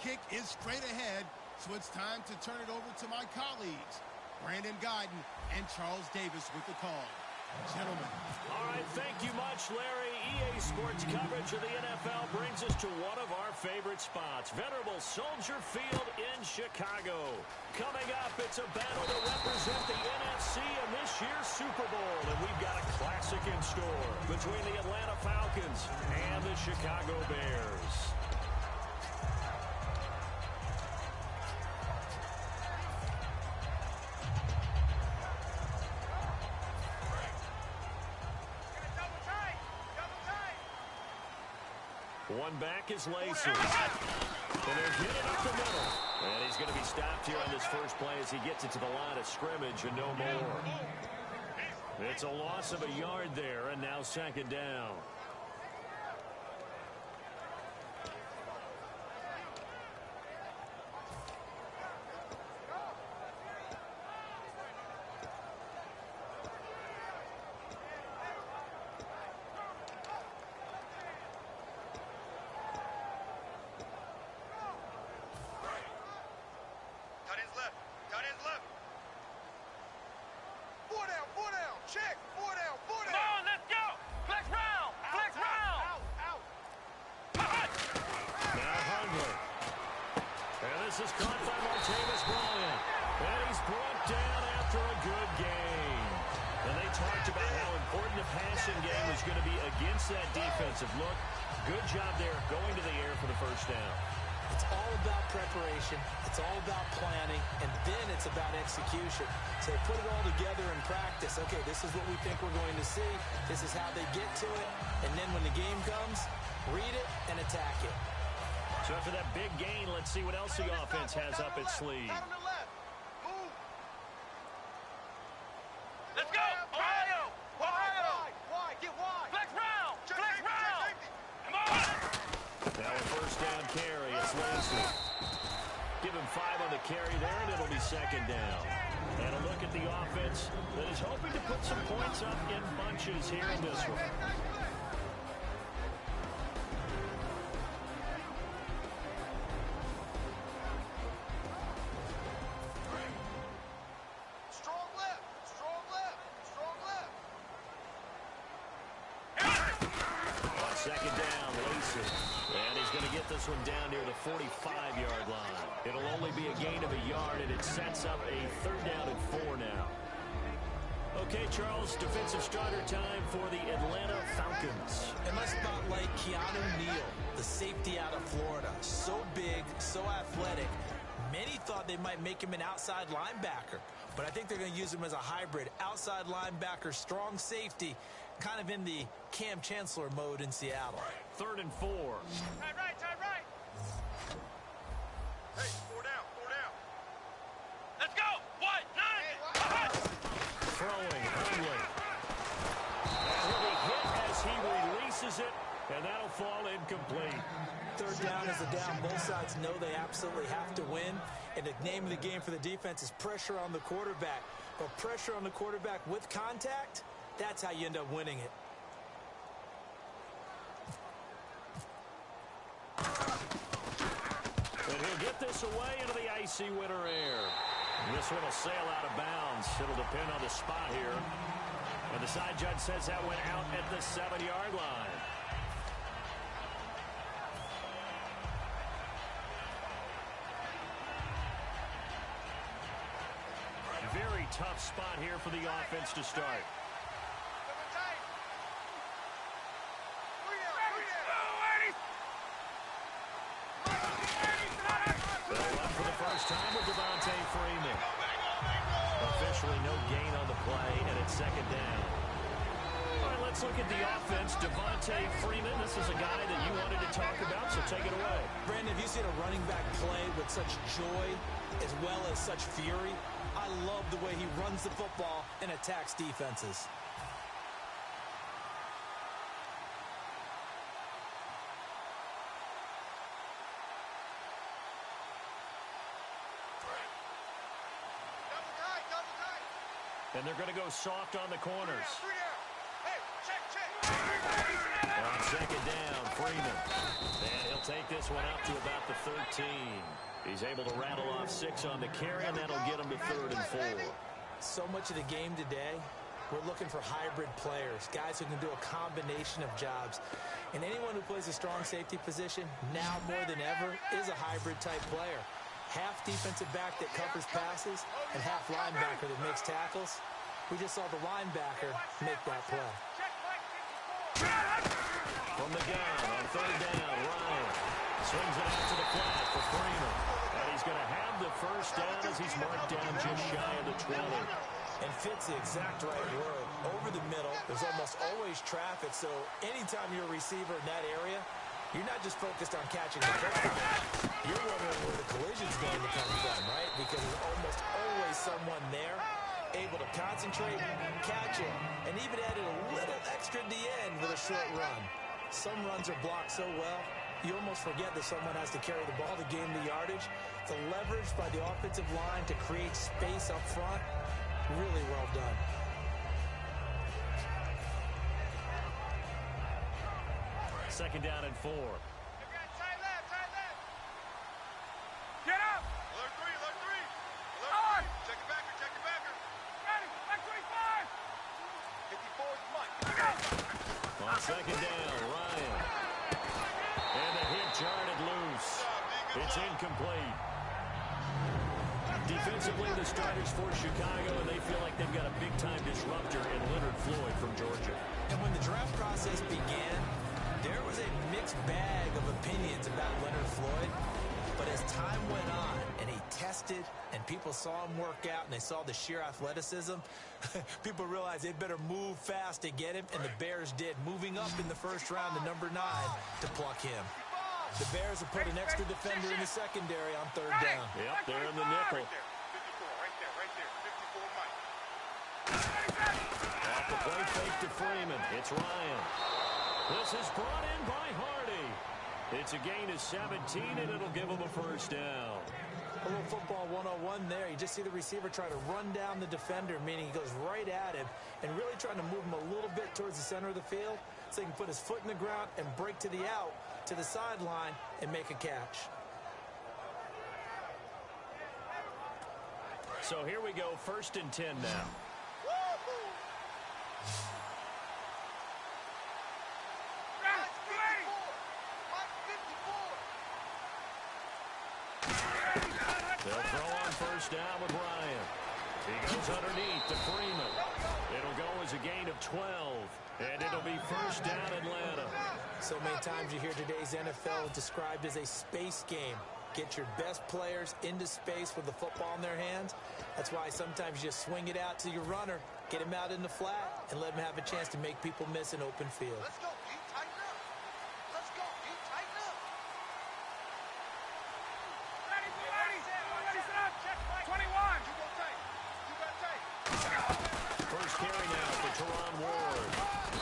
kick is straight ahead, so it's time to turn it over to my colleagues, Brandon Guyton and Charles Davis with the call. Gentlemen. All right, thank you much, Larry. EA Sports coverage of the NFL brings us to one of our favorite spots, venerable Soldier Field in Chicago. Coming up, it's a battle to represent the NFC in this year's Super Bowl, and we've got a classic in store between the Atlanta Falcons and the Chicago Bears. One back is Lacy. And they're hitting up the middle. And he's going to be stopped here on this first play as he gets it to the line of scrimmage and no more. It's a loss of a yard there, and now second down. This is caught by Martavis Bryant. And he's brought down after a good game. And they talked about how important the passing game was going to be against that defensive look. Good job there going to the air for the first down. It's all about preparation. It's all about planning. And then it's about execution. So they put it all together in practice. Okay, this is what we think we're going to see. This is how they get to it. And then when the game comes, read it and attack it. So after that big gain, let's see what else the offense has up its sleeve. Let's go! Ohio! Ohio! Wide, get wide! Flex round! Flex round! Come on! Now a first down carry. It's Lacy. Give him 5 on the carry there, and it'll be second down. And a look at the offense that is hoping to put some points up in bunches here in this one. Second down, Lacy. And he's going to get this one down near the 45-yard line. It'll only be a gain of a yard, and it sets up a third down and 4 now. Okay, Charles, defensive starter time for the Atlanta Falcons. And let's spotlight Keanu Neal, the safety out of Florida. So big, so athletic. Many thought they might make him an outside linebacker, but I think they're going to use him as a hybrid. Outside linebacker, strong safety, kind of in the Cam Chancellor mode in Seattle. Third and 4. Tight right, tight right. Hey, 4 down, 4 down. Let's go. 1, 9. Throwing, Hundley. And he'll be hit as he releases it, and that'll fall incomplete. Third down is a down. Both sides know they absolutely have to win. And the name of the game for the defense is pressure on the quarterback. But pressure on the quarterback with contact, that's how you end up winning it. And he'll get this away into the icy winter air. And this one will sail out of bounds. It'll depend on the spot here. And the side judge says that went out at the 7-yard line. Very tough spot here for the offense to start. For the first time with Devontae Freeman. Officially no gain on the play, and it's second down. All right, let's look at the offense. Devontae Freeman, this is a guy that you wanted to talk about, so take it away. Brandon, have you seen a running back play with such joy as well as such fury? I love the way he runs the football and attacks defenses. And they're going to go soft on the corners. Hey, check. On second down, Freeman. And he'll take this one up to about the 13. He's able to rattle off 6 on the carry, and that'll get him to 3rd and 4. So much of the game today, we're looking for hybrid players, guys who can do a combination of jobs. And anyone who plays a strong safety position, now more than ever, is a hybrid-type player. Half defensive back that covers passes and half linebacker that makes tackles. We just saw the linebacker make that play. From the gun on 3rd down, Ryan swings it out to the flat for Freeman. And he's going to have the first down as he's marked down just shy of the 20. And fits the exact right word. Over the middle, there's almost always traffic, so anytime you're a receiver in that area, you're not just focused on catching the ball. You're wondering where the collision's going to come from, right? Because there's almost always someone there able to concentrate, catch it, and even added a little extra at the end with a short run. Some runs are blocked so well, you almost forget that someone has to carry the ball to gain the yardage. The leverage by the offensive line to create space up front, really well done. Second down and 4. Side left. Get up! Alert 3. Alert 3. Check your backer. Ready, back 25. 54 is Mike. On second down, Ryan. And the hit jarred loose. It's incomplete. Defensively, the starters for Chicago, and they feel like they've got a big-time disruptor in Leonard Floyd from Georgia. And when the draft process began, there was a mixed bag of opinions about Leonard Floyd. But as time went on and he tested and people saw him work out and they saw the sheer athleticism, people realized they better move fast to get him, and the Bears did, moving up in the first round to number 9 to pluck him. The Bears have put an extra defender in the secondary on 3rd down. Yep, they're in the nickel. 54, right there. 54 Mike. Off the play fake to Freeman. It's Ryan. This is brought in by Hardy. It's a gain of 17, and it'll give him a first down. A little football 101 there. You just see the receiver try to run down the defender, meaning he goes right at him and really trying to move him a little bit towards the center of the field so he can put his foot in the ground and break to the out, to the sideline, and make a catch. So here we go, 1st and 10 now. They'll throw on 1st down with Ryan. He goes underneath to Freeman. It'll go as a gain of 12, and it'll be 1st down Atlanta. So many times you hear today's NFL described as a space game. Get your best players into space with the football in their hands. That's why sometimes you just swing it out to your runner, get him out in the flat, and let him have a chance to make people miss an open field. Let's go, D. Tighten up. Let's go, D. Tighten up. Ready, set up. Check, 21. You go tight. First carry now for Teron Ward.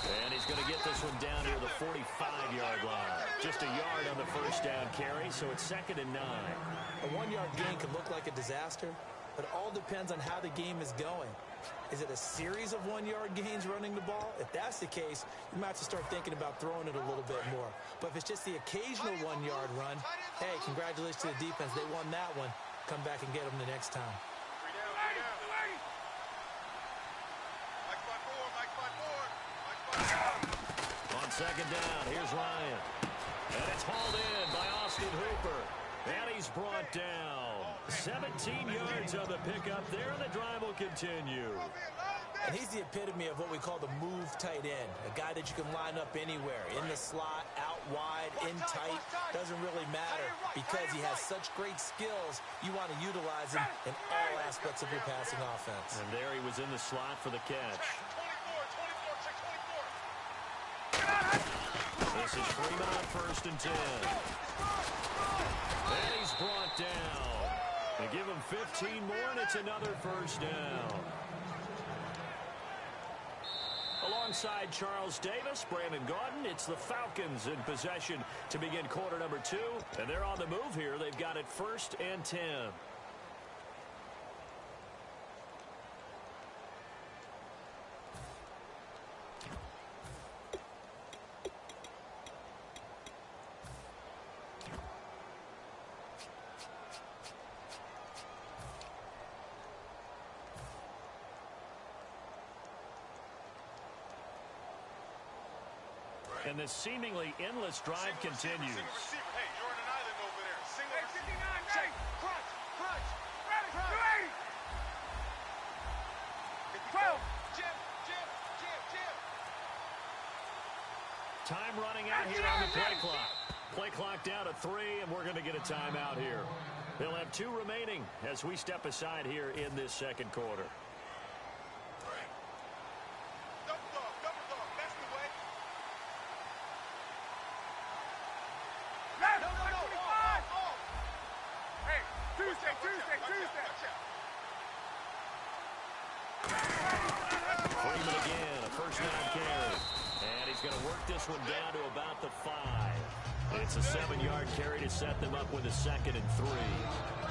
And he's going to get this one down near the 45-yard line. Just a yard on the 1st down carry, so it's 2nd and 9. A 1-yard gain can look like a disaster, but it all depends on how the game is going. Is it a series of 1-yard gains running the ball? If that's the case, you might have to start thinking about throwing it a little bit more. But if it's just the occasional 1-yard run, hey, congratulations to the defense. They won that one. Come back and get them the next time. On 2nd down, here's Ryan. And it's hauled in by Austin Hooper. And he's brought down. 17 yards on the pickup there, and the drive will continue. And he's the epitome of what we call the move tight end. A guy that you can line up anywhere. In the slot, out wide, in tight. Doesn't really matter because he has such great skills. You want to utilize him in all aspects of your passing offense. And there he was in the slot for the catch. This is Freeman on 1st and 10. And he's brought down. They give him 15 more, and it's another 1st down. Alongside Charles Davis, Brandon Gaudin, it's the Falcons in possession to begin quarter number 2. And they're on the move here. They've got it 1st and 10. And this seemingly endless drive continues. Single receiver. Hey, you're on an island over there. Single receiver. Check. Crunch. Crunch. Crunch. 12. Jim. Time running out here on the play clock. Play clock down to 3, and we're going to get a timeout here. They'll have 2 remaining as we step aside here in this second quarter. Double dog. That's the way. No. Hey, Tuesday. Freeman again, a first down carry. And he's going to work this one down to about the 5. It's a 7-yard carry to set them up with a 2nd and 3.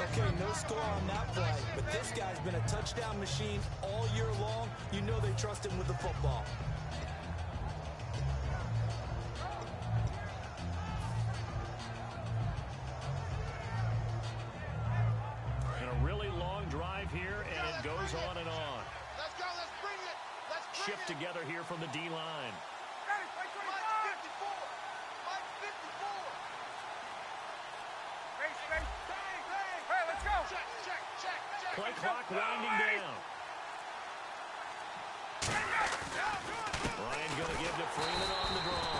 Okay, no score on that play, but this guy's been a touchdown machine all year long. You know they trust him with the football. And a really long drive here, and it goes on and on. Let's go. Let's bring it. Shift together here from the D-line. Play clock winding down. Ryan going to give to Freeman on the draw.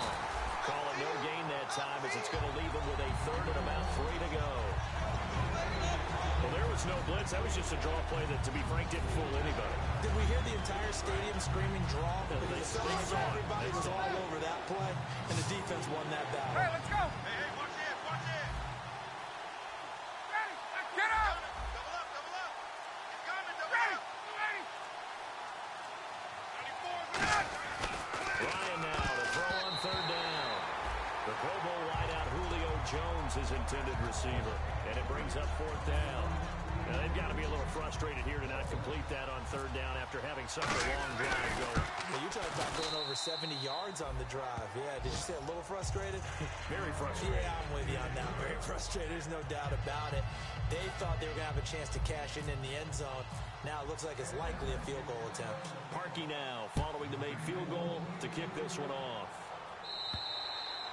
Call it no gain that time as it's going to leave him with a 3rd and about 3 to go. Well, there was no blitz. That was just a draw play that, to be frank, didn't fool anybody. Did we hear the entire stadium screaming draw? They saw it. Everybody was all over that play, and the defense won that battle. Hey, let's go. Hey, watch it. Get up. Double up. He's coming, double up. Ryan now to throw on 3rd down. The Pro Bowl wideout Julio Jones is intended receiver, and it brings up 4th down. Now, they've got to be a little frustrated here to not complete that on 3rd down after having such a long drive going. Well, you talked about going over 70 yards on the drive. Yeah, did you say a little frustrated? Very frustrated. Yeah, I'm with you on that. Very frustrated. There's no doubt about it. They thought they were going to have a chance to cash in the end zone. Now it looks like it's likely a field goal attempt. Parkey now following the made field goal to kick this one off.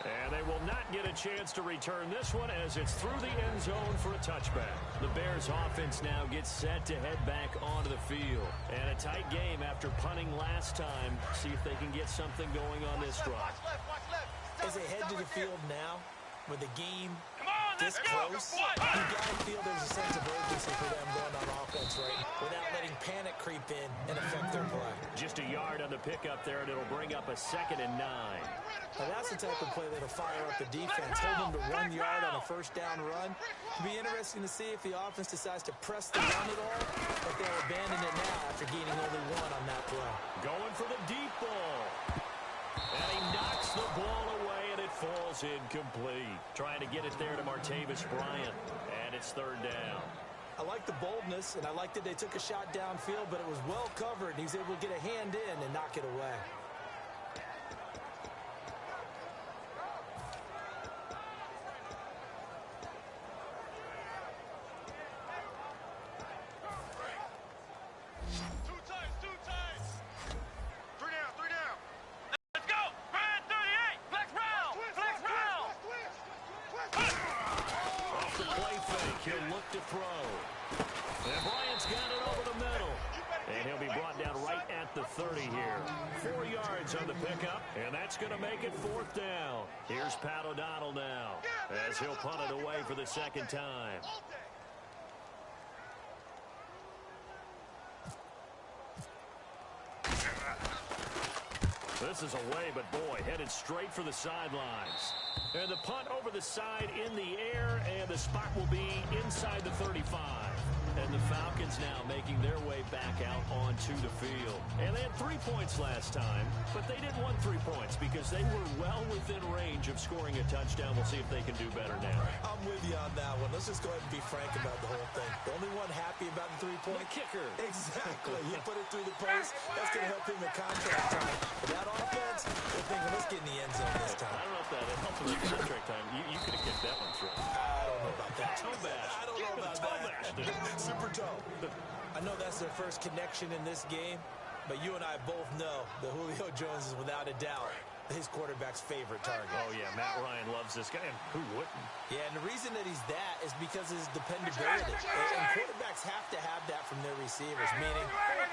And they will not get a chance to return this one as it's through the end zone for a touchback. The Bears offense now gets set to head back onto the field. And a tight game after punting last time. See if they can get something going on this drive. Watch left. As they head to the field now, with the game this close, you got to feel there's a sense of urgency for them going on offense right now without letting panic creep in and affect their play. Just a yard on the pickup there, and it'll bring up a 2nd and 9. Now that's the type of play that'll fire up the defense. Hold them to 1 yard on a first down run. It'll be interesting to see if the offense decides to press the run at all, or if they'll abandon it now after gaining only 1 on that play. Going for the deep ball. And he knocks the ball away, and it falls incomplete. Trying to get it there to Martavis Bryant, and it's 3rd down. I like the boldness, and I like that they took a shot downfield, but it was well covered, and he was able to get a hand in and knock it away. Going to make it 4th down. Here's Pat O'Donnell now as he'll punt it away for the 2nd time. This is away, but boy, headed straight for the sidelines. And the punt over the side in the air, and the spot will be inside the 35. And the Falcons now making their way back out onto the field. And they had 3 points last time, but they didn't want 3 points because they were well within range of scoring a touchdown. We'll see if they can do better now. I'm with you on that one. Let's just go ahead and be frank about the whole thing. The only one happy about the 3-point kicker. Exactly. He put it through the post. That's going to help him in contract time. But that offense, they're thinking, let's get in the end zone this time. I don't know if that helps with contract time. You could have kicked that one through. I don't know about that. Toe bash. I don't know about that. Super toe. I know that's their first connection in this game, but you and I both know that Julio Jones is without a doubt his quarterback's favorite target. Oh, yeah, Matt Ryan loves this guy, and who wouldn't? Yeah, and the reason that he's that is because of his dependability. And quarterbacks have to have that from their receivers, meaning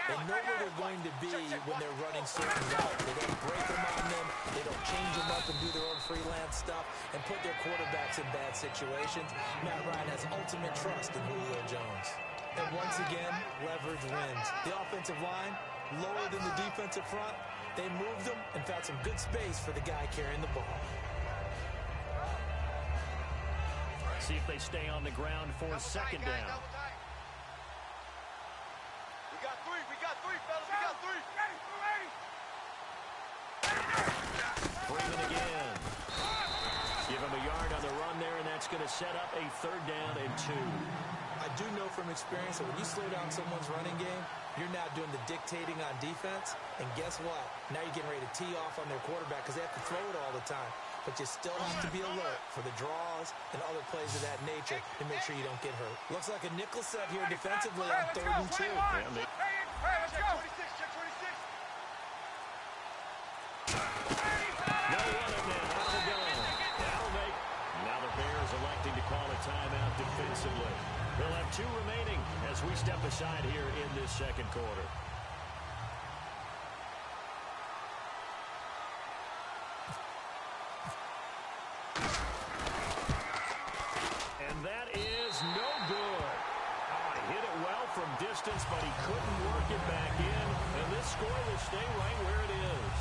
they know where they're going to be when they're running certain routes. They don't break them on them. They don't change them up and do their own freelance stuff and put their quarterbacks in bad situations. Matt Ryan has ultimate trust in Julio Jones. And once again, leverage wins. The offensive line, lower than the defensive front. They moved them and found some good space for the guy carrying the ball. See if they stay on the ground for second down. We got three, fellas. We got three. Freeman again. Give him a yard on the run there, and that's going to set up a 3rd down and 2. I do know from experience that when you slow down someone's running game, you're now doing the dictating on defense. And guess what? Now you're getting ready to tee off on their quarterback because they have to throw it all the time. But you still have to be alert for the draws and other plays of that nature to make sure you don't get hurt. Looks like a nickel set here defensively on 3rd and 2. Yeah, they... Check 26, check 26. No running now. That'll go. That'll make. Now the Bears electing to call a timeout defensively. They'll have 2 remaining as we step aside here in this second quarter. And that is no good. Oh, he hit it well from distance, but he couldn't work it back in. And this score will stay right where it is.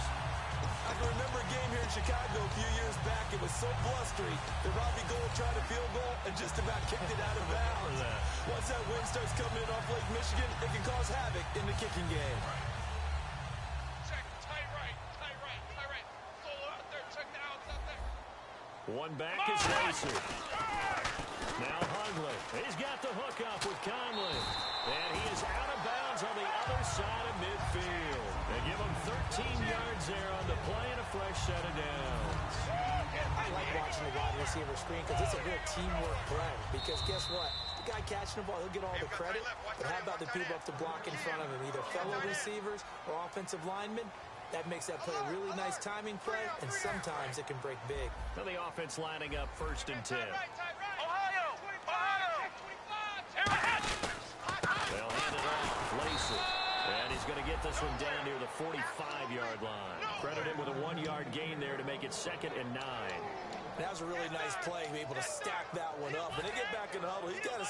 I can remember a game here in Chicago a few years back. It was so blustery that Robbie Gould tried a field goal and just about kicked it out of bounds. Once that wind starts coming in off Lake Michigan, it can cause havoc in the kicking game. Check, tight right. Solo out there, check the outs out there. One back is Racer. Now Hundley. He's got the hook up with Conley. And he is out of bounds on the other side of midfield. They give him 13 yards there on the play and a fresh set of downs. I like watching the wide receiver screen because it's a real teamwork play. Because guess what? The guy catching the ball, he'll get all the credit. But how about the people up the block in front of him? Either fellow receivers or offensive linemen. That makes that play a really nice timing play, and sometimes it can break big. Now the offense lining up 1st and 10. Ohio! They'll hand it off. Lacy. And he's going to get this one down near the 45-yard line. Credit him with a 1-yard gain there to make it 2nd and 9. That was a really nice play, be able to stack that one up. When they get back in the huddle, he's got to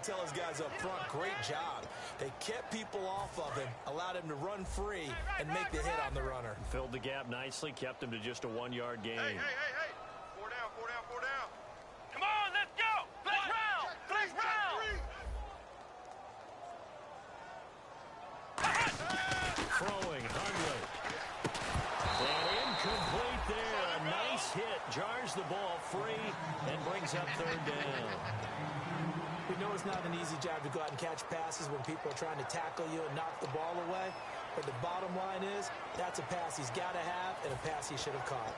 tell his guys up front, great job. They kept people off of him, allowed him to run free, and make the hit on the runner. Filled the gap nicely, kept him to just a 1-yard gain. Hey. 4 down. Come on, let's go. Let's round. Throwing, Hundley. And incomplete there. A nice hit. Jars the ball free and brings up 3rd down. We know it's not an easy job to go out and catch passes when people are trying to tackle you and knock the ball away. But the bottom line is, that's a pass he's got to have and a pass he should have caught.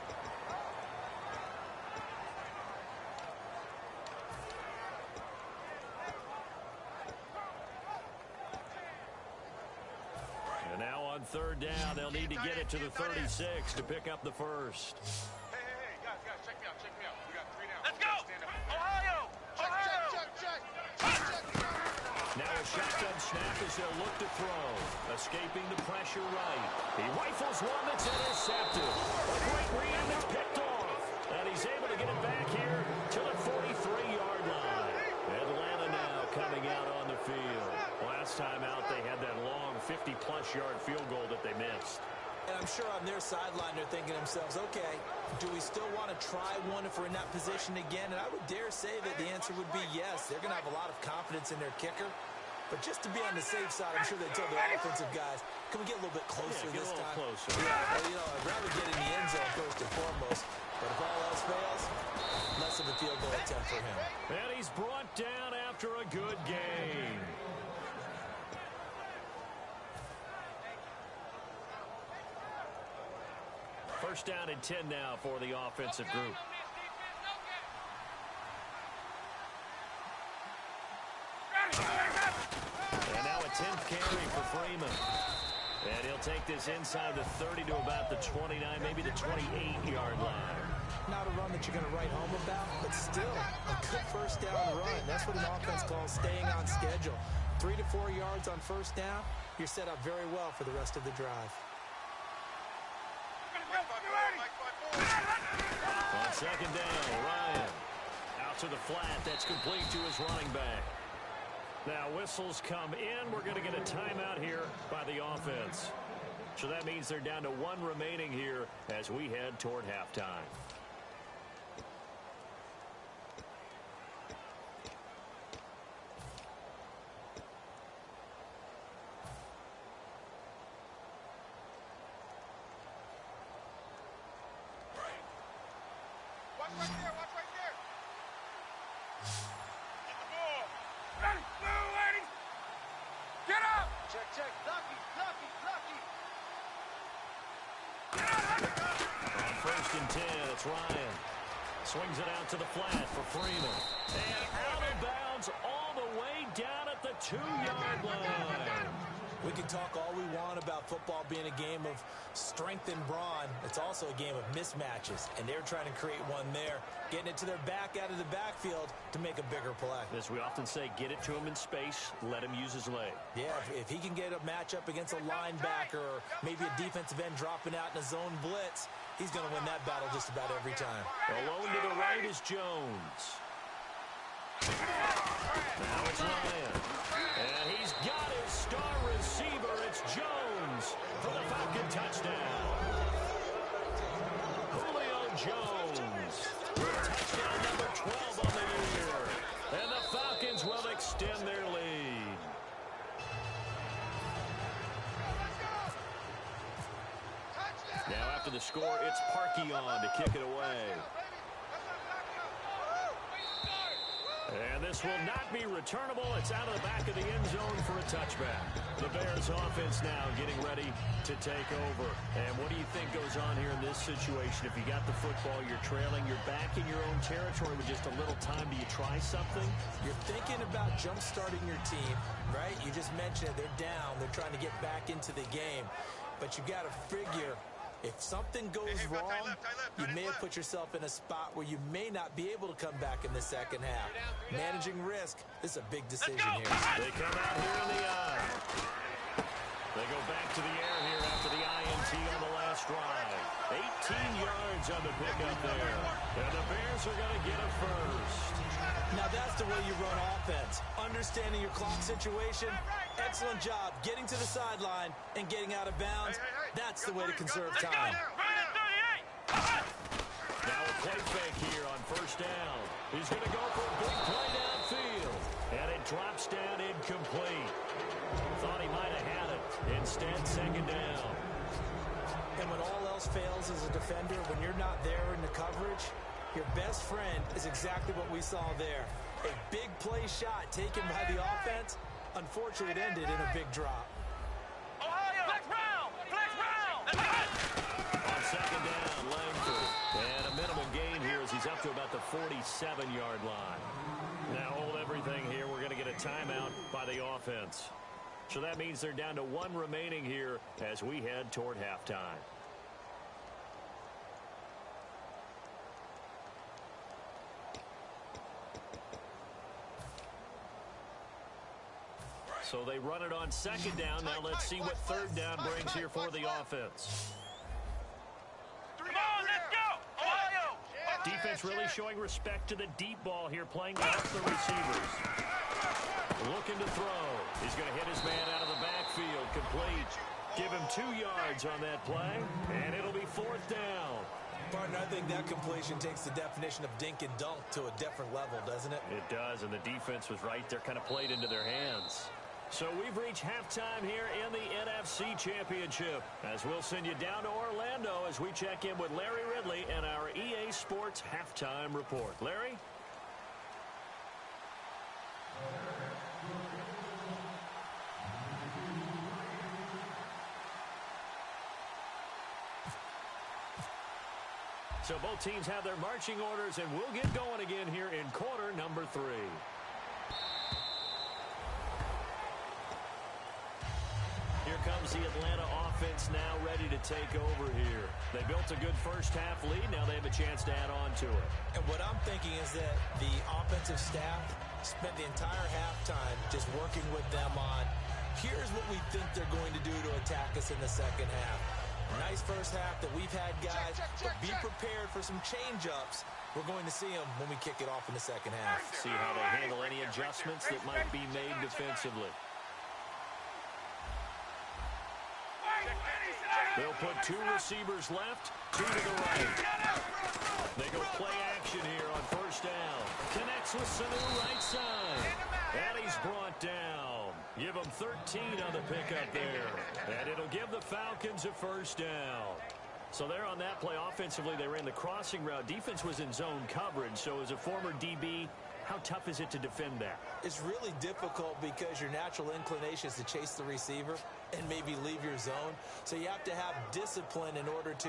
And now on 3rd down, they'll need to get it to the 36 to pick up the first. Hey, guys, check me out. We got 3 down. Let's go! Ohio! Check. Now a shotgun snap as they'll look to throw. Escaping the pressure right. He rifles one that's intercepted. A great read that's picked off. And he's able to get it back here to the 43-yard line. Atlanta now coming out on the field. Last time out, they had that long 50-plus yard field goal that they missed. And I'm sure on their sideline they're thinking to themselves, okay, do we still want to try one if we're in that position again? And I would dare say that the answer would be yes. They're going to have a lot of confidence in their kicker. But just to be on the safe side, I'm sure they tell their offensive guys, can we get a little bit closer this time? Closer. Yeah, well, I'd rather get in the end zone first and foremost. But if all else fails, less of a field goal attempt for him. And he's brought down after a good game. First down and 10 now for the offensive group. And now a 10th carry for Freeman. And he'll take this inside the 30 to about the 29, maybe the 28-yard line. Not a run that you're going to write home about, but still a good first down run. That's what an offense calls staying on schedule. 3 to 4 yards on first down, you're set up very well for the rest of the drive. On second down, Ryan out to the flat. That's complete to his running back. Now whistles come in. We're going to get a timeout here by the offense. So that means they're down to 1 remaining here as we head toward halftime. Watch right there. Get the ball. Ready, move, ladies. Get up. Check. Lucky. On first and 10, it's Ryan. Swings it out to the flat for Freeman. And out of bounds all the way down at the 2-yard line. We can talk all we want about football being a game of strength and brawn. It's also a game of mismatches, and they're trying to create one there, getting it to their back out of the backfield to make a bigger play. As we often say, get it to him in space, let him use his leg. Yeah, if he can get a matchup against a linebacker or maybe a defensive end dropping out in a zone blitz, he's going to win that battle just about every time. Alone to the right is Jones. Now it's Ryan. And he's got his star receiver. It's Jones for the Falcon touchdown. Julio Jones. Touchdown number 12 on the year. And the Falcons will extend their lead. Now after the score, it's Parkey on to kick it away. And this will not be returnable. It's out of the back of the end zone for a touchback. The Bears offense now getting ready to take over. And what do you think goes on here in this situation? If you got the football, you're trailing, you're back in your own territory with just a little time. Do you try something? You're thinking about jump-starting your team, right? You just mentioned it. They're down. They're trying to get back into the game. But you got to figure, if something goes wrong, you may have put yourself in a spot where you may not be able to come back in the second half. Managing risk is a big decision here. They come out here in the eye. They go back to the air here after the INT on the last drive. 18 yards on the pickup there. And the Bears are going to get a first. Now that's the way you run offense. Understanding your clock situation. Excellent job getting to the sideline and getting out of bounds. That's the way to conserve time. Now a play fake here on first down. He's going to go for a big play downfield. And it drops down incomplete. Thought he might have had it. Instead, second down. And when all else fails as a defender, when you're not there in the coverage, your best friend is exactly what we saw there. A big play shot taken by the offense. Unfortunately, it ended in a big drop. On second down, Langford. And a minimal gain here as he's up to about the 47-yard line. Now hold everything here. We're going to get a timeout by the offense. So that means they're down to 1 remaining here as we head toward halftime. So they run it on second down. Now let's see what third down brings here for the offense. Come on, let's go! Ohio! Defense really showing respect to the deep ball here, playing off the receivers. Looking to throw. He's going to hit his man out of the backfield. Complete. Give him 2 yards on that play, and it'll be fourth down. Partner, I think that completion takes the definition of dink and dunk to a different level, doesn't it? It does, and the defense was right there, kind of played into their hands. So we've reached halftime here in the NFC Championship, as we'll send you down to Orlando as we check in with Larry Ridley and our EA Sports Halftime Report. Larry? So both teams have their marching orders, and we'll get going again here in quarter number 3. Here comes the Atlanta offense. defense now ready to take over here. They built a good first-half lead. Now they have a chance to add on to it. And what I'm thinking is that the offensive staff spent the entire halftime just working with them on, here's what we think they're going to do to attack us in the second half. Nice first half that we've had, guys, but be prepared for some change-ups. We're going to see them when we kick it off in the second half. See how they handle any adjustments that might be made defensively. They'll put two receivers left, two to the right. They go play action here on first down. Connects with Sanu right side. And he's brought down. Give them 13 on the pickup there. And it'll give the Falcons a first down. So there on that play, offensively, they ran the crossing route. Defense was in zone coverage. So as a former DB, how tough is it to defend that? It's really difficult because your natural inclination is to chase the receiver and maybe leave your zone. So you have to have discipline in order to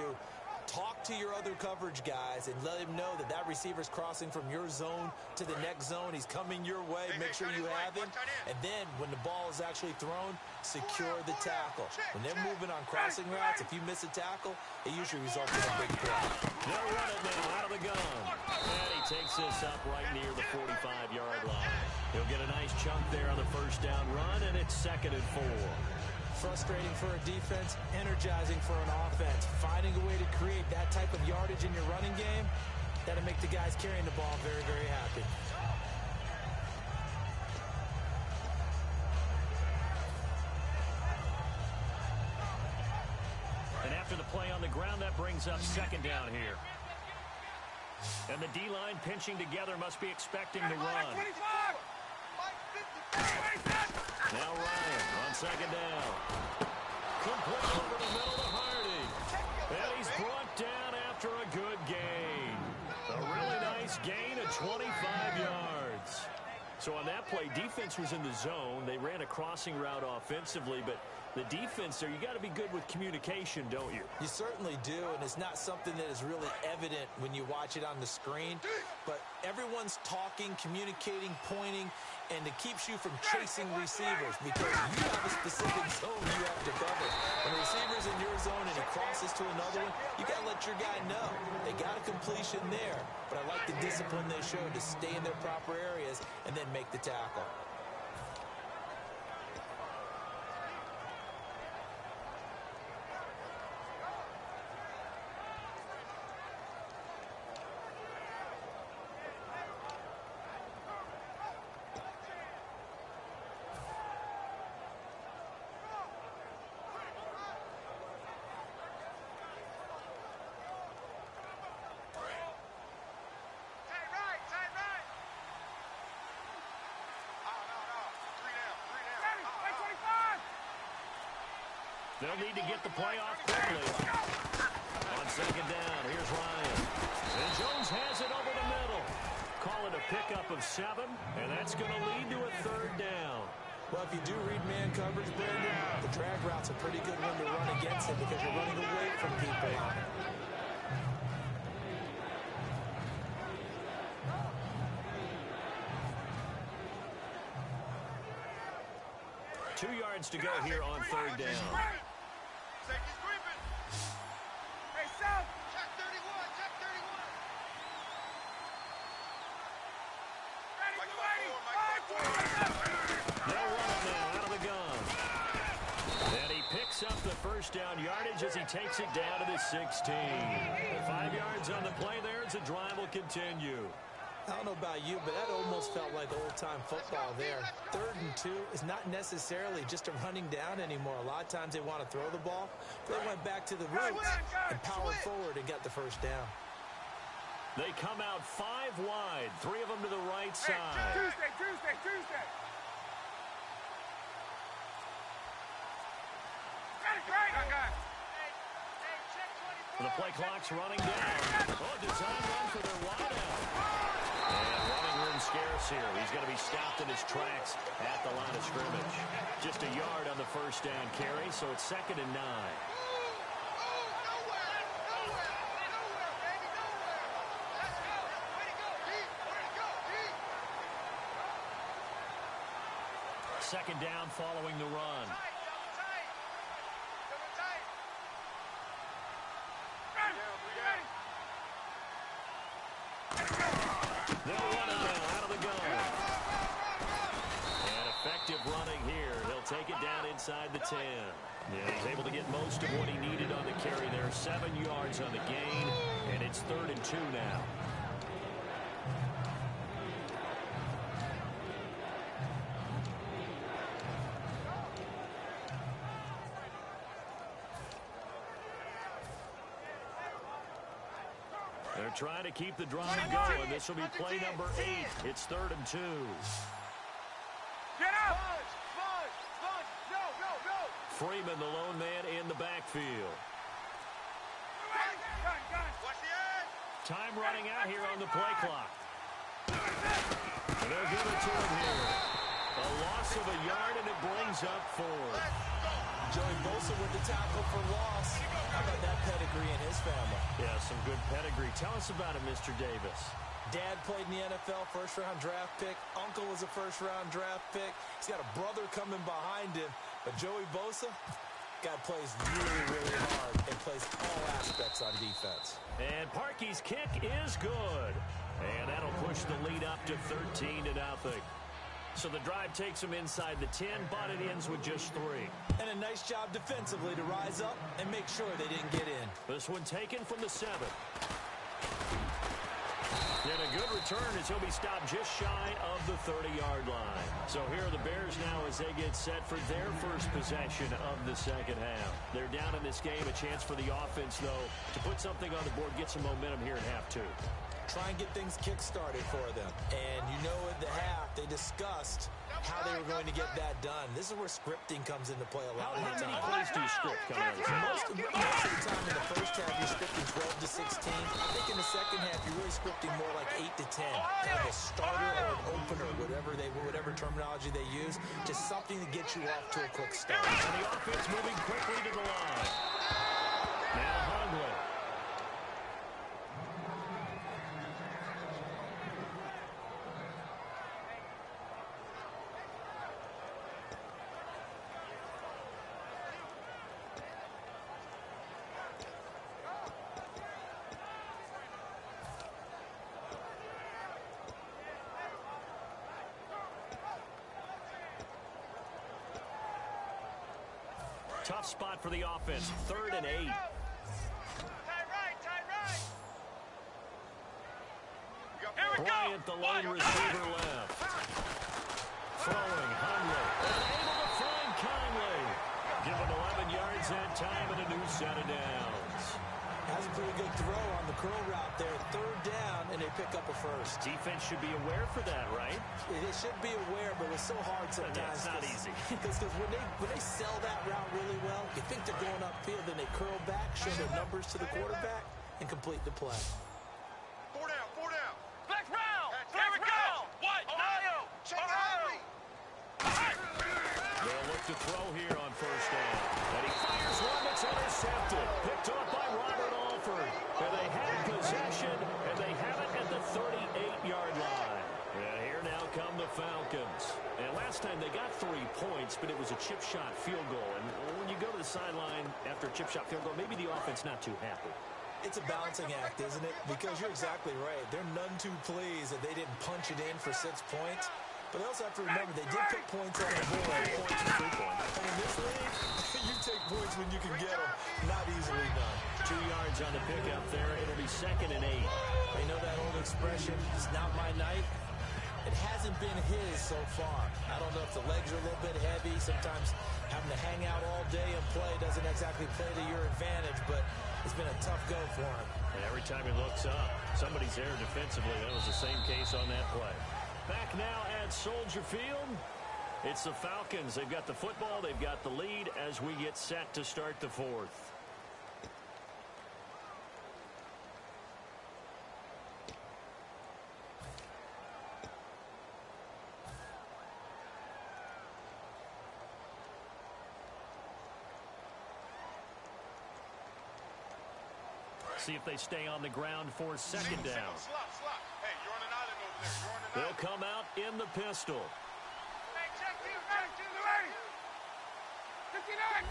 talk to your other coverage guys and let him know that that receiver's crossing from your zone to the next zone. He's coming your way. Make sure you have him. And then when the ball is actually thrown, secure the tackle. When they're moving on crossing routes, if you miss a tackle, it usually results in a big play. They'll run it now out of the gun. And he takes this up right near the 45-yard line. He'll get a nice chunk there on the first down run, and it's 2nd and 4. Frustrating for a defense, energizing for an offense. Finding a way to create that type of yardage in your running game, that'll make the guys carrying the ball very, very happy. And after the play on the ground, that brings up 2nd down here. And the D-line pinching together must be expecting the run. Now Ryan on 2nd down. Complete over the middle to Hardy. And he's brought down after a good gain. A really nice gain of 25 yards. So on that play, defense was in the zone. They ran a crossing route offensively, but the defense there, you got to be good with communication, don't you? You certainly do, and it's not something that is really evident when you watch it on the screen. But everyone's talking, communicating, pointing, and it keeps you from chasing receivers because you have a specific zone you have to cover. When the receiver's in your zone and he crosses to another one, you got to let your guy know. They got a completion there, but I like the discipline they showed to stay in their proper areas and then make the tackle. They'll need to get the play off quickly. On 2nd down, here's Ryan. And Jones has it over the middle. Call it a pickup of 7, and that's going to lead to a 3rd down. Well, if you do read man coverage, Brandon, the drag route's a pretty good one to run against it because you're running away from people on it. 2 yards to go here on 3rd down. Safety's creeping. Hey, South. Check 31. Check 31. They'll run it now out of the gun. And he picks up the first down yardage as he takes it down to the 16. 5 yards on the play there as the drive will continue. I don't know about you, but that almost felt like old-time football there. 3rd and 2 is not necessarily just a running down anymore. A lot of times they want to throw the ball. They went back to the roots and powered forward and got the first down. They come out 5 wide, 3 of them to the right side. Tuesday. The play clock's running down. Oh, design run for their wideout. And running room scarce here. He's going to be stopped in his tracks at the line of scrimmage. Just a yard on the first down carry, so it's 2nd and 9. Second down following the run. They'll run it now out of the gun. And effective running here. He'll take it down inside the 10. Yeah, he's able to get most of what he needed on the carry there. 7 yards on the gain, and it's 3rd and 2 now. They're trying to keep the drive going. This will be play number 8. It's 3rd and 2. Get out! Bunch! Go! Freeman, the lone man in the backfield. Watch the edge! Time running out here on the play clock. And they'll give it to him here. A loss of a yard, and it brings up 4. Joey Bosa with the tackle for loss. How about that pedigree in his family? Yeah, some good pedigree. Tell us about it, Mr. Davis. Dad played in the NFL, first-round draft pick. Uncle was a first-round draft pick. He's got a brother coming behind him. But Joey Bosa, guy plays really hard and plays all aspects on defense. And Parkey's kick is good. And that'll push the lead up to 13-0. So the drive takes him inside the 10, but it ends with just 3. And a nice job defensively to rise up and make sure they didn't get in. This one taken from the 7. And a good return as he'll be stopped just shy of the 30-yard line. So here are the Bears now as they get set for their first possession of the second half. They're down in this game. A chance for the offense, though, to put something on the board, get some momentum here in half 2. Try and get things kick-started for them. And you know at the half, they discussed how they were going to get that done. This is where scripting comes into play a lot of the time. How many plays do you script coming out of the Most of the time in the first half, you're scripting 12 to 16. I think in the second half, you're really scripting more like 8 to 10. Like a starter or an opener, whatever terminology they use. Just something to get you off to a quick start. And the offense moving quickly to the line. Now Hungley. Tough spot for the offense. 3rd and 8. Tie right! Bryant, the lone receiver left. Throwing, Hungley. And able to find Conley. Give him 11 yards that time and a new set of downs. Has a pretty good throw on the curl route there. 3rd down, and they pick up a first. Defense should be aware for that, right? They should be aware, but it's so hard sometimes. It's not easy. Because when they sell that route really well, you think they're going upfield, then they curl back, show their numbers to the quarterback, and complete the play. 4 down! Flex round! Here we go! What? Ohio! They'll look to throw here on 1st down. And he fires one that's intercepted. Picked up by Robert Alford. And they have possession, and they have it at the 38-yard line. And here now come the Falcons. And last time they got 3 points, but it was a chip shot field goal. And when you go to the sideline after a chip shot field goal, maybe the offense not too happy. It's a balancing act, isn't it? Because you're exactly right. They're none too pleased that they didn't punch it in for 6 points. But they also have to remember they did put points on the board. 3 points and 3 points. And in this league, you take points when you can get them. Not easily done. 2 yards on the pickup there. It'll be 2nd and 8. They know that old expression, it's not my night. It hasn't been his so far. I don't know if the legs are a little bit heavy. Sometimes having to hang out all day and play doesn't exactly play to your advantage, but it's been a tough go for him. And every time he looks up, somebody's there defensively. That was the same case on that play. Back now at Soldier Field. It's the Falcons. They've got the football. They've got the lead as we get set to start the 4th. See if they stay on the ground for 2nd down. Slot. Hey, you're on an island over there. You're on an They'll come out in the pistol. Hey, check 59,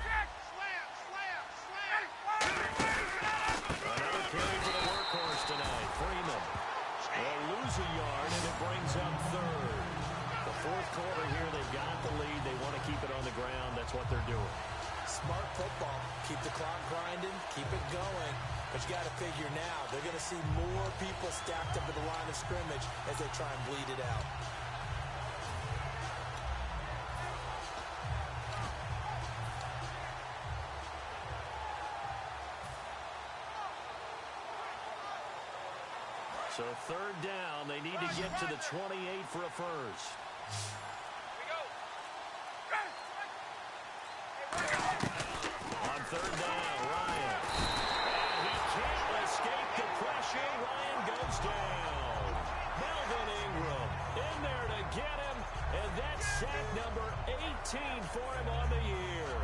check. Slam. Another carry for the workhorse tonight. Freeman. They'll lose a yard, grinding, keep it going. But you got to figure now, they're going to see more people stacked up at the line of scrimmage as they try and bleed it out. So third down, they need to get to the 28 for a first. On third down, Ryan. And he can't escape the pressure. Ryan goes down. Melvin Ingram in there to get him. And that's sack number 18 for him on the year.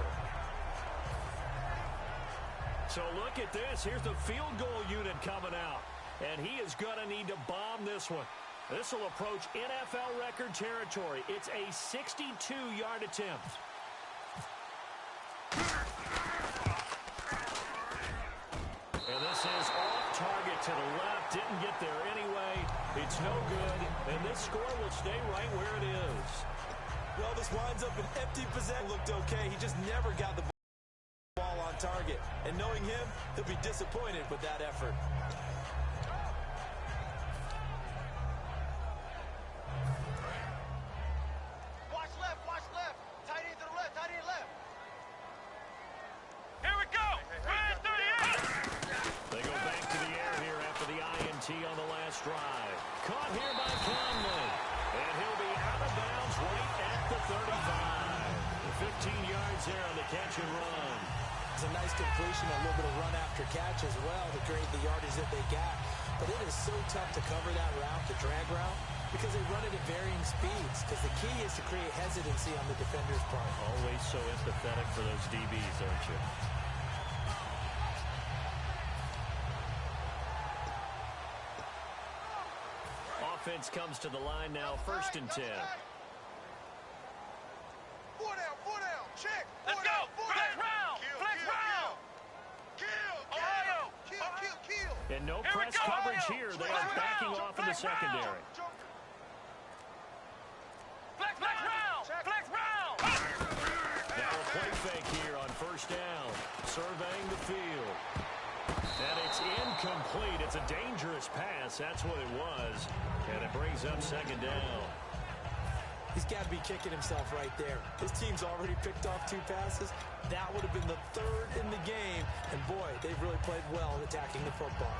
So look at this. Here's the field goal unit coming out. And he is going to need to bomb this one. This will approach NFL record territory. It's a 62-yard attempt. And this is off target to the left. Didn't get there anyway. It's no good. And this score will stay right where it is. Well, this winds up an empty possession. Looked okay. He just never got the ball on target. And knowing him, he'll be disappointed with that effort. On the last drive. Caught here by Conley. And he'll be out of bounds right at the 35. 15 yards there on the catch and run. It's a nice completion, a little bit of run after catch as well to create the yardage that they got. But it is so tough to cover that route, the drag route, because they run it at varying speeds. Because the key is to create hesitancy on the defender's part. Always so empathetic for those DBs, aren't you? Offense comes to the line now, first and 10. Four down, check. Let's go. Flex round. Flex round. Kill. And no press coverage here. They are backing off in the secondary. Flex round. Flex round. Now a play fake here on first down. Surveying the field. And it's incomplete. It's a dangerous pass. That's what it was. And it brings up second down. He's got to be kicking himself right there. His team's already picked off 2 passes. That would have been the 3rd in the game. And boy, they've really played well attacking the football.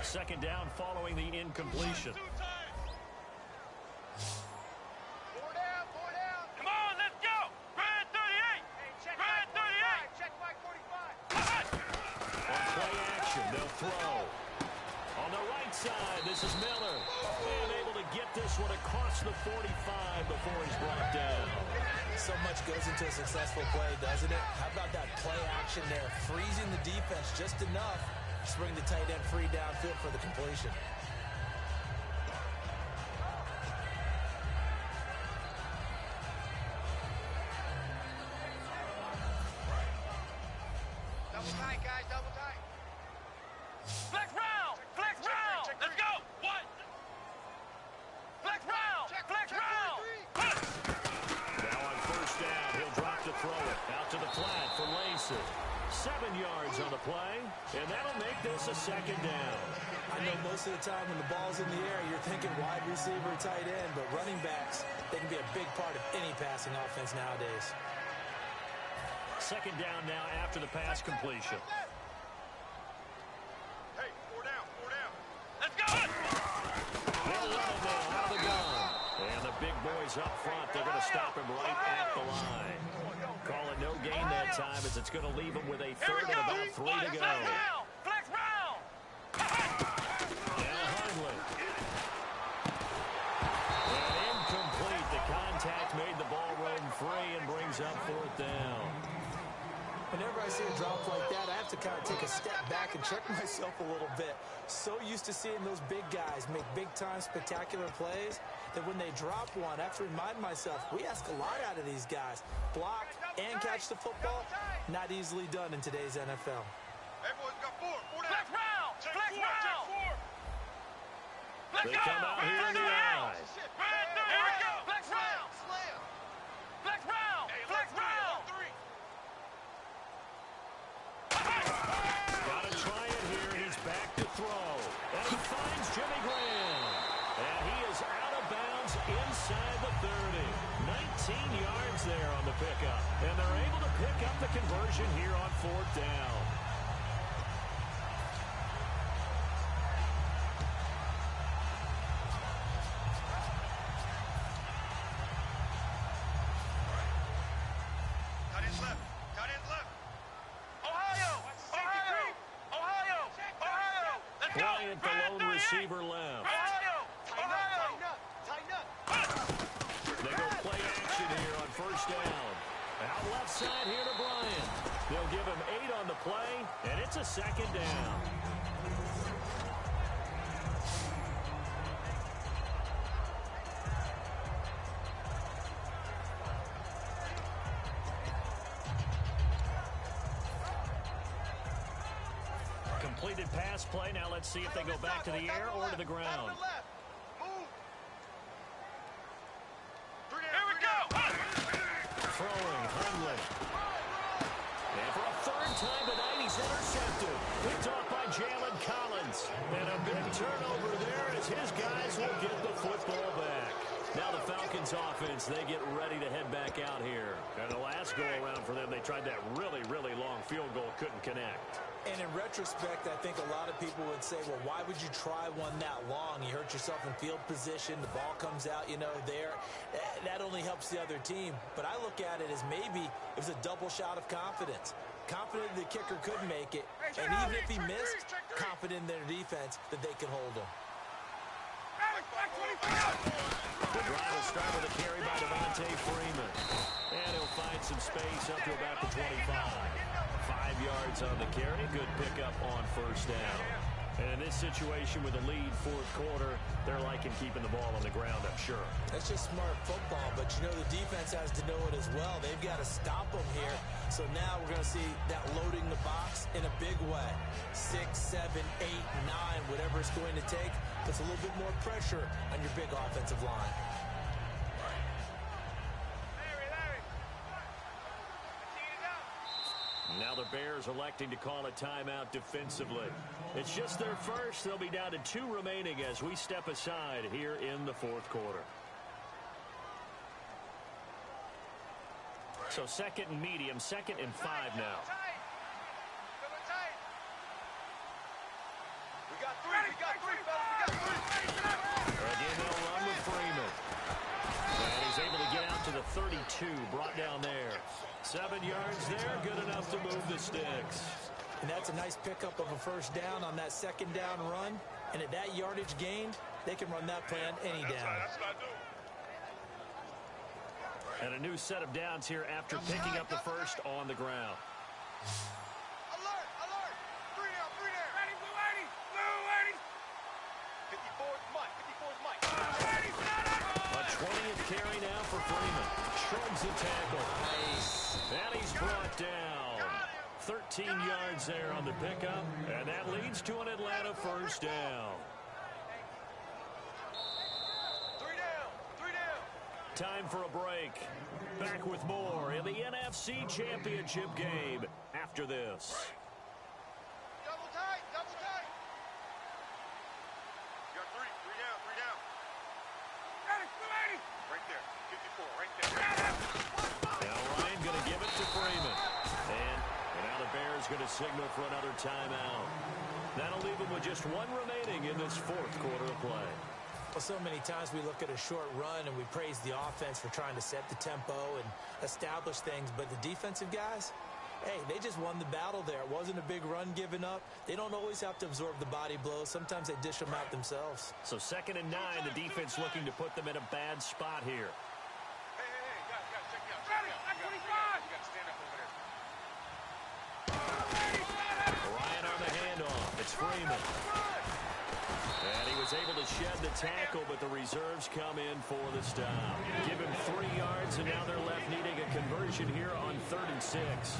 Second down following the incompletion. Come on, let's go. Red 38. Red 38. Check Mike 45. On play action, they'll throw. On the right side, this is Miller. And able to get this one across the 45 before he's brought down. So much goes into a successful play, doesn't it? How about that play action there? Freezing the defense just enough to bring the tight end free downfield for the completion. Double tight, guys, double tight. Flex round. Flex round. Let's go. What? Flex round. Flex round. Now on first down, he'll drop to throw it. Out to the flat for Lacy. 7 yards on the play, and that'll make this a second down. I know most of the time when the ball's in the air, you're thinking wide receiver, tight end, but running backs, they can be a big part of any passing offense nowadays. Second down now after the pass completion. Hey, four down. Let's go. They'll run it now out of the gun. And the big boys up front, they're going to stop him right at the line. Call it no gain that time as it's going to leave him with a third and about 3 to go. Flex round. Now Hundley. And incomplete. The contact made the ball roam free and brings up 4th down. Whenever I see a drop like that, I have to kind of take a step back and check myself a little bit. So used to seeing those big guys make big-time spectacular plays that when they drop one, I have to remind myself, we ask a lot out of these guys. Block and catch the football, not easily done in today's NFL. Hey, boys, got four down. Flex round. Flex round. They come out here in the eye. Red 38. Flex round. Flex round. Hey, Flex round. three. Gotta try it here, and he's back to throw. And he finds Jimmy Graham. And he is out of bounds inside the 30. 19 yards there on the pickup. And they're able to pick up the conversion here on 4th down. Tight ends left. Tight ends left. Ohio. Ohio. Ohio. Ohio. Let's go. Bryant, the lone receiver, left. Ohio. Ohio. Tighten up. They go play action here on 1st down. Out left side here to Bryant. They'll give him 8 on the play, and it's a 2nd down. Completed pass play. Now let's see if they go back to the air or to the ground. Move. Here we go. Throwing, Hundley. And for a 3rd time tonight, he's intercepted. Picked off by Jalen Collins. And a big turnover there as his guys will get the football back. Now the Falcons offense, they get ready to head back out here. And the last go-around for them, they tried that really, really long field goal, couldn't connect. And in retrospect, I think a lot of people would say, well, why would you try one that long? You hurt yourself in field position. The ball comes out, there. That only helps the other team. But I look at it as maybe it was a double shot of confidence. Confident the kicker could make it. And even if he missed, confident in their defense that they could hold him. The drive will start with a carry by Devontae Freeman. And he'll find some space up to about the 25. 5 yards on the carry. Good pickup on 1st down. And in this situation with a lead 4th quarter, they're liking keeping the ball on the ground, I'm sure. That's just smart football, but the defense has to know it as well. They've got to stop them here. So now we're going to see that loading the box in a big way. 6, 7, 8, 9, whatever it's going to take, puts a little bit more pressure on your big offensive line. Now the Bears electing to call a timeout defensively. It's just their first. They'll be down to 2 remaining as we step aside here in the 4th quarter. So 2nd and medium, 2nd and 5 now. We got 3, fellas. Again, they'll run with Freeman. And he's able to get out to the 32, brought down there. 7 yards there, good enough to move the sticks. And that's a nice pickup of a 1st down on that 2nd down run. And at that yardage gained, they can run that play on any down. That's what I do. And a new set of downs here after picking up the 1st on the ground. Alert. 3 down. Ready, Blue 80. Blue 80. 54's Mike. A 20th carry now for Freeman. Shrugs the tackle. Nice. And he's brought down. 13 yards there on the pickup. And that leads to an Atlanta 1st down. 3 down. Time for a break. Back with more in the NFC Championship game after this. Double tight. You got 3 down. Ready, Blue 80. Right there. 54, right there. Now Ryan going to give it to Freeman. And now the Bears going to signal for another timeout. That'll leave them with just 1 remaining in this 4th quarter of play. Well, so many times we look at a short run and we praise the offense for trying to set the tempo and establish things. But the defensive guys, hey, they just won the battle there. It wasn't a big run given up. They don't always have to absorb the body blows. Sometimes they dish them out themselves. So 2nd and 9, the defense looking to put them in a bad spot here. Hey, guys, check me out. Ready, at 25. You got to stand up over there. Ryan on the handoff. It's Freeman. And he was able to shed the tackle, but the reserves come in for the stop. Give him 3 yards, and now they're left needing a conversion here on 3rd and 6.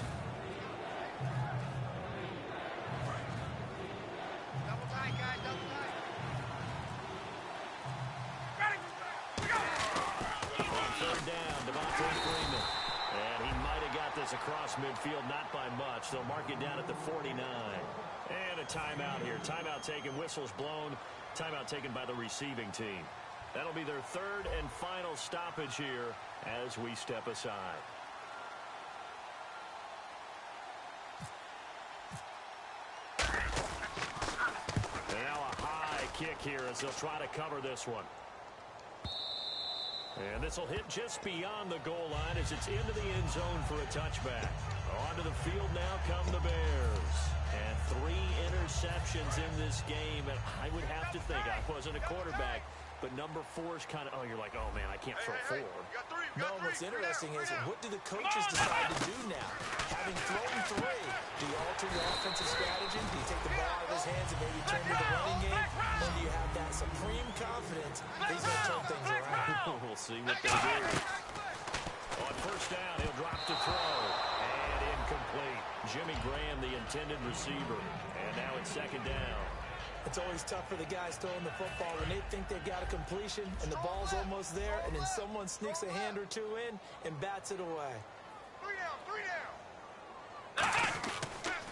Double tight, guys, double tight. Ready, go. On 3rd down, Devontae Freeman. this across midfield, not by much. They'll mark it down at the 49. And a timeout here. Timeout taken, whistles blown. Timeout taken by the receiving team. That'll be their third and final stoppage here as we step aside. And now a high kick here as they'll try to cover this one. And this will hit just beyond the goal line as it's into the end zone for a touchback. Onto the field now come the Bears. And 3 interceptions in this game. And I would have to think, I wasn't a quarterback, but number 4 is kind of, you're like, oh, man, I can't throw 4. No, what's interesting is what do the coaches decide to do now? Having thrown 3, do you alter your offensive strategy? Do you take the ball out of his hands and maybe turn to the running game? Or do you have that supreme confidence he's going to turn things around? We'll see what they do. On first down, he'll drop to throw. And incomplete. Jimmy Graham, the intended receiver. And now it's second down. It's always tough for the guys throwing the football when they think they've got a completion and the ball's almost there, and then someone sneaks a hand or 2 in and bats it away. 3 down.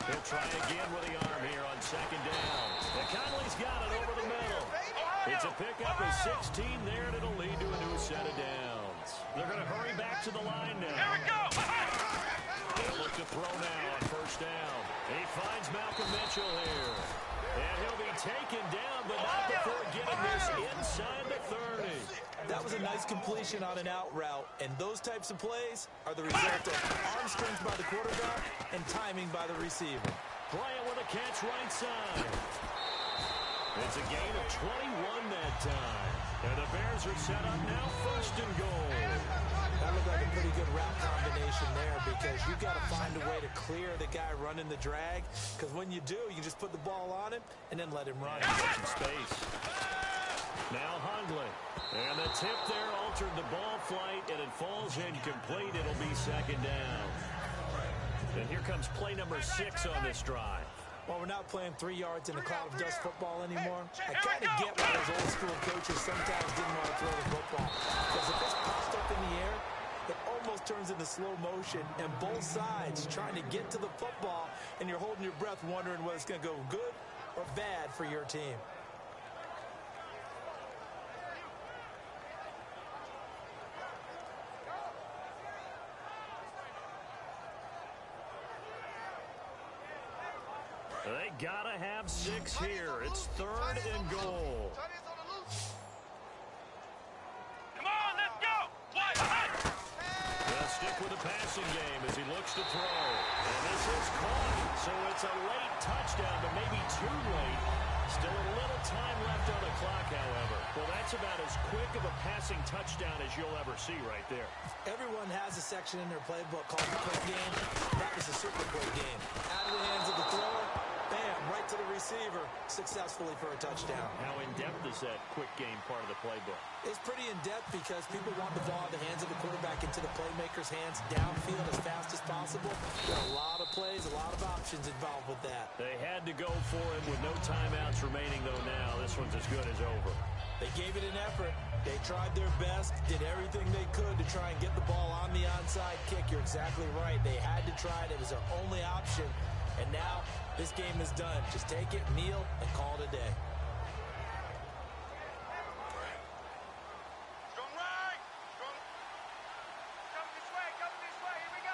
He'll try again with the arm here on second down. And Conley's got it over the middle. It's a pickup of 16 there, and it'll lead to a new set of downs. They're going to hurry back to the line now. Here we go. They'll look to throw now on first down. He finds Malcolm Mitchell here. And he'll be taken down, but not before getting this inside the 30. That was a nice completion on an out route, and those types of plays are the result of arm strength by the quarterback and timing by the receiver. Bryant with a catch right side. It's a gain of 21 that time. And the Bears are set up now, first and goal. That looked like a pretty good route combination there because you've got to find a way to clear the guy running the drag, because when you do, you just put the ball on him and then let him run. Some space. Now Hundley. And the tip there altered the ball flight, and it falls incomplete. It'll be second down. And here comes play number 6 on this drive. Well, we're not playing 3 yards in a cloud of dust football anymore. I kind of get why those old school coaches sometimes didn't want to throw the football. Because if it's popped up in the air, it almost turns into slow motion, and both sides trying to get to the football, and you're holding your breath wondering whether it's going to go good or bad for your team. They gotta have 6 here. It's third and goal. Come on, let's go. Wide hot. They'll stick with the passing game as he looks to throw. And this is caught. So it's a late touchdown, but maybe too late. Still a little time left on the clock, however. Well, that's about as quick of a passing touchdown as you'll ever see right there. Everyone has a section in their playbook called the quick game. That was a super quick game. Out of the hands of the thrower, bam, right to the receiver, successfully for a touchdown. How in-depth is that quick game part of the playbook? It's pretty in-depth because people want the ball in the hands of the quarterback into the playmaker's hands downfield as fast as possible. There are a lot of plays, a lot of options involved with that. They had to go for it with no timeouts remaining, though, now. This one's as good as over. They gave it an effort. They tried their best, did everything they could to try and get the ball on the onside kick. You're exactly right. They had to try it. It was their only option. And now this game is done. Just take it, kneel, and call it a day. Strong right. Strong. Coming this way. Here we go.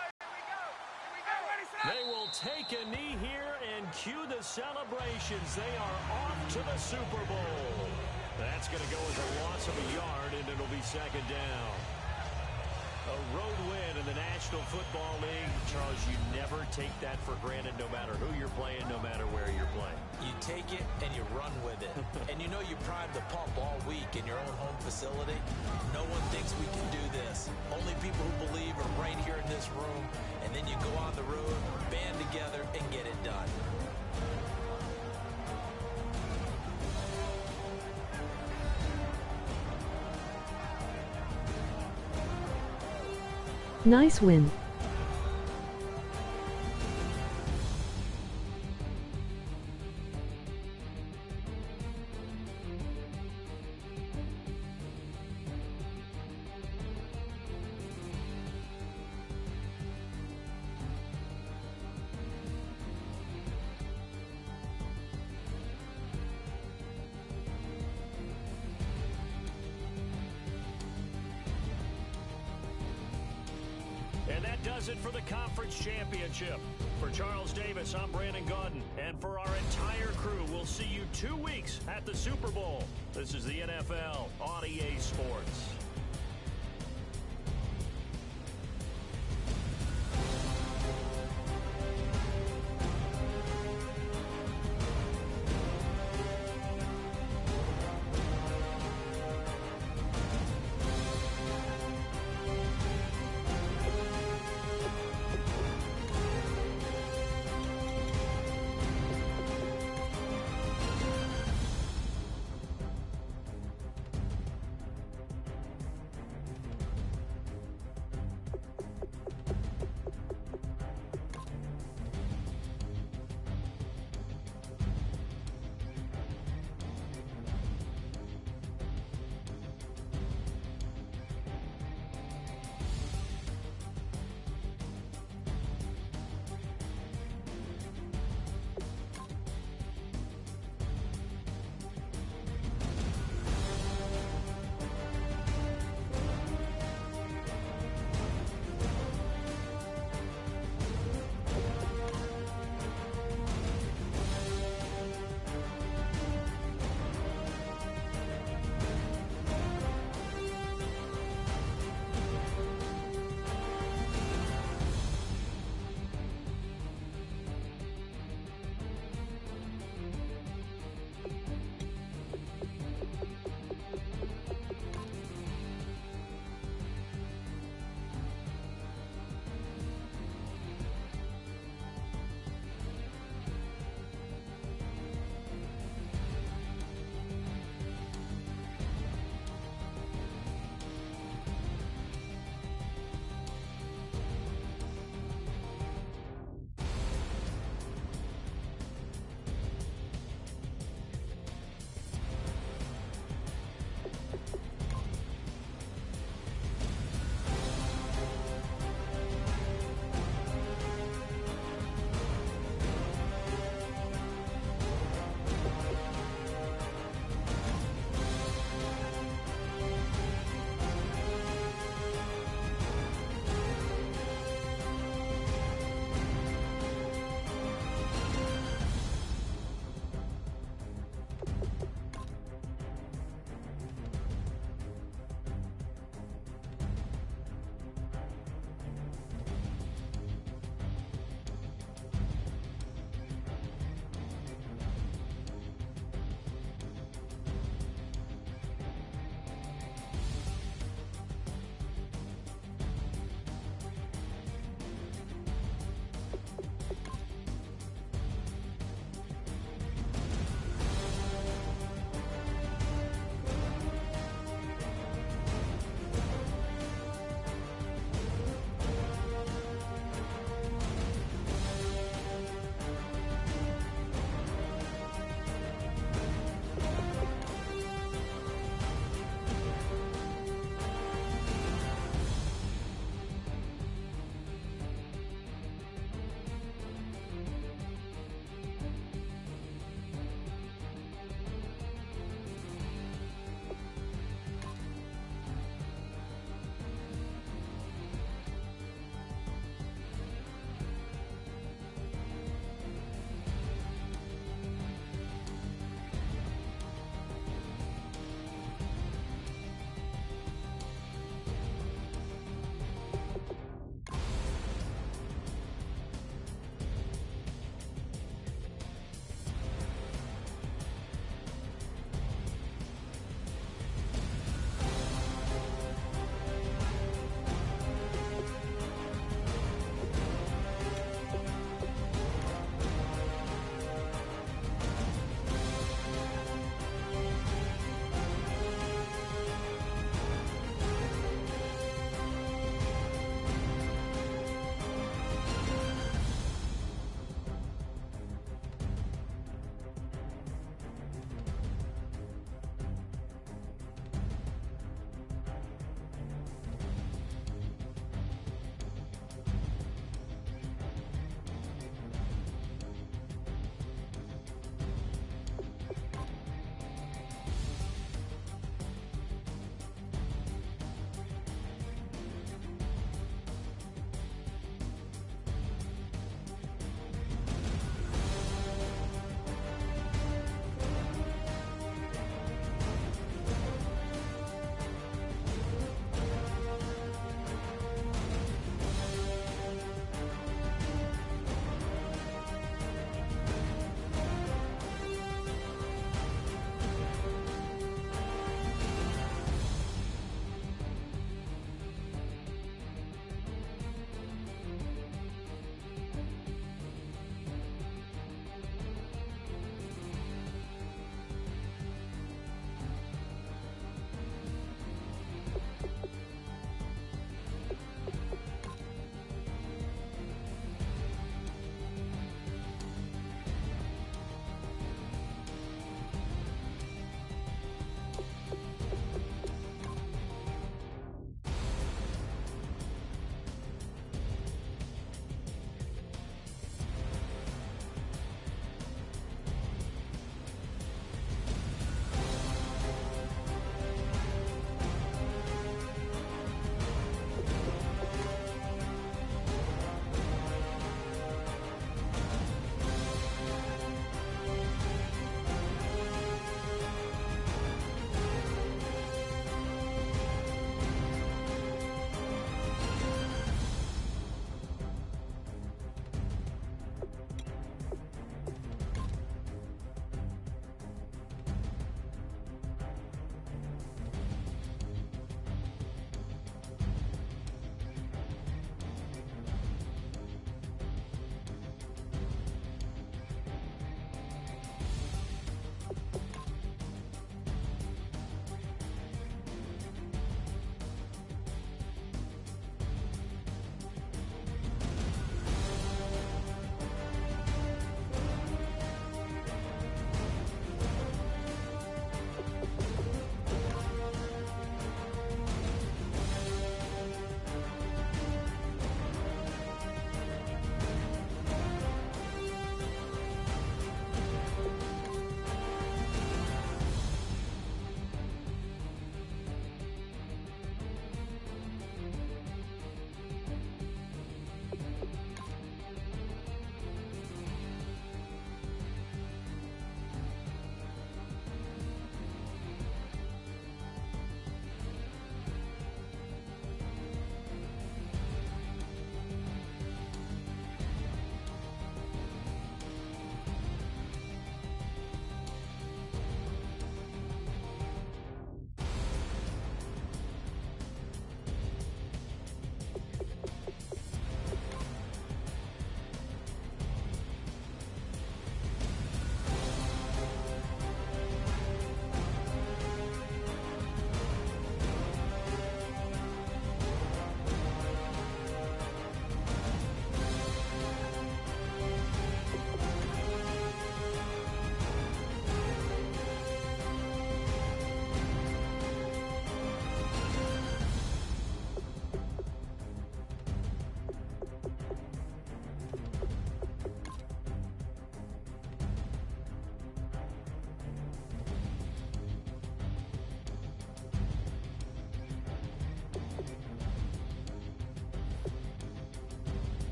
Ready, set. They will take a knee here and cue the celebrations. They are off to the Super Bowl. That's going to go as a loss of a yard, and it'll be second down. A road win in the National Football League. Charles, you never take that for granted no matter who you're playing, no matter where you're playing. You take it and you run with it. And you know you primed the pump all week in your own home facility. No one thinks we can do this. Only people who believe are right here in this room. And then you go on the road, band together, and get it done. Nice win. That does it for the conference championship. For Charles Davis, I'm Brandon Gaudin. And for our entire crew, we'll see you 2 weeks at the Super Bowl. This is the NFL on EA Sports.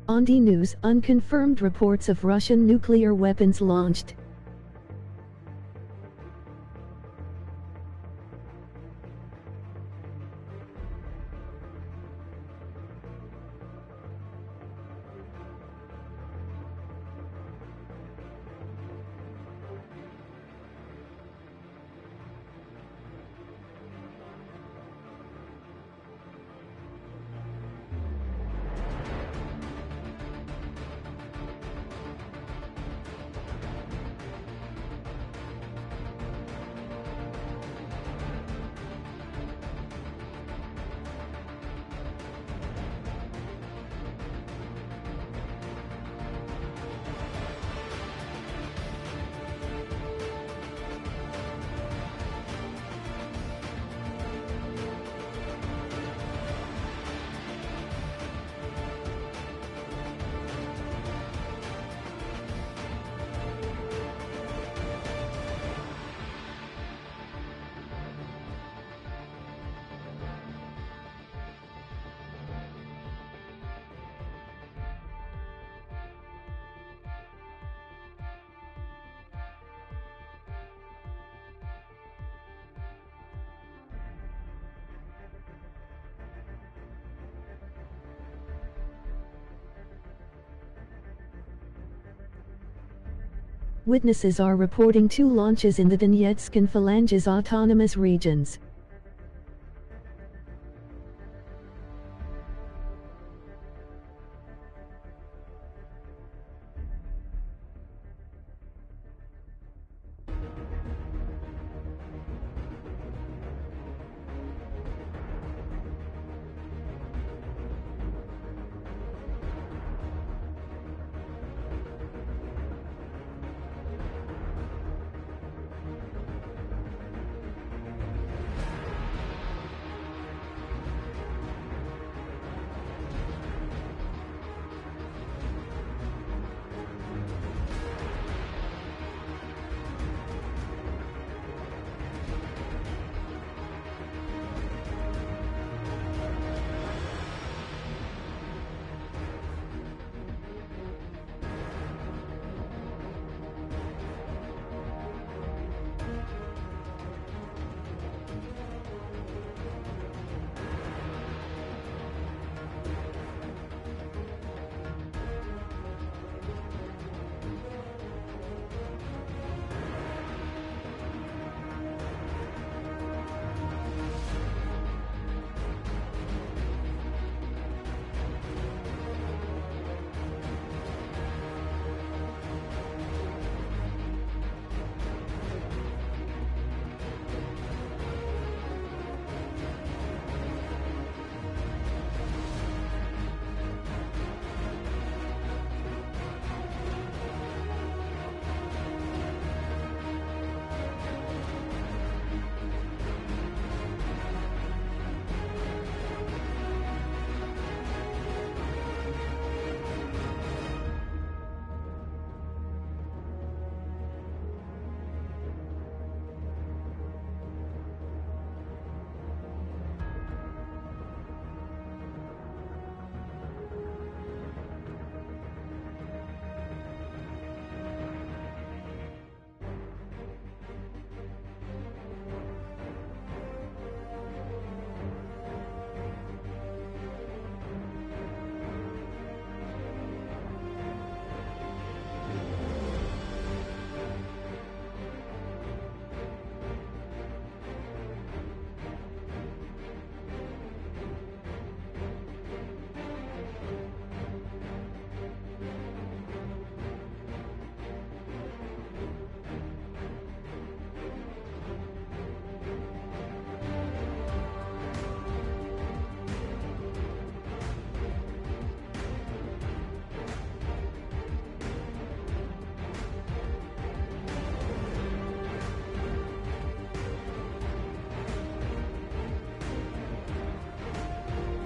On the news, unconfirmed reports of Russian nuclear weapons launched. Witnesses are reporting 2 launches in the Donetsk and Phalanges autonomous regions.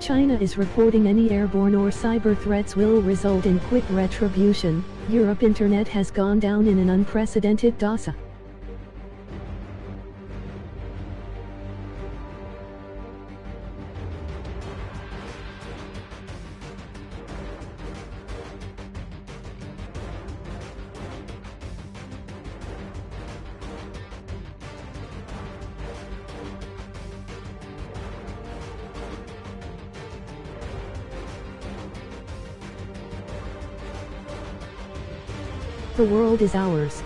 China is reporting any airborne or cyber threats will result in quick retribution. Europe internet has gone down in an unprecedented DOSA. The world is ours.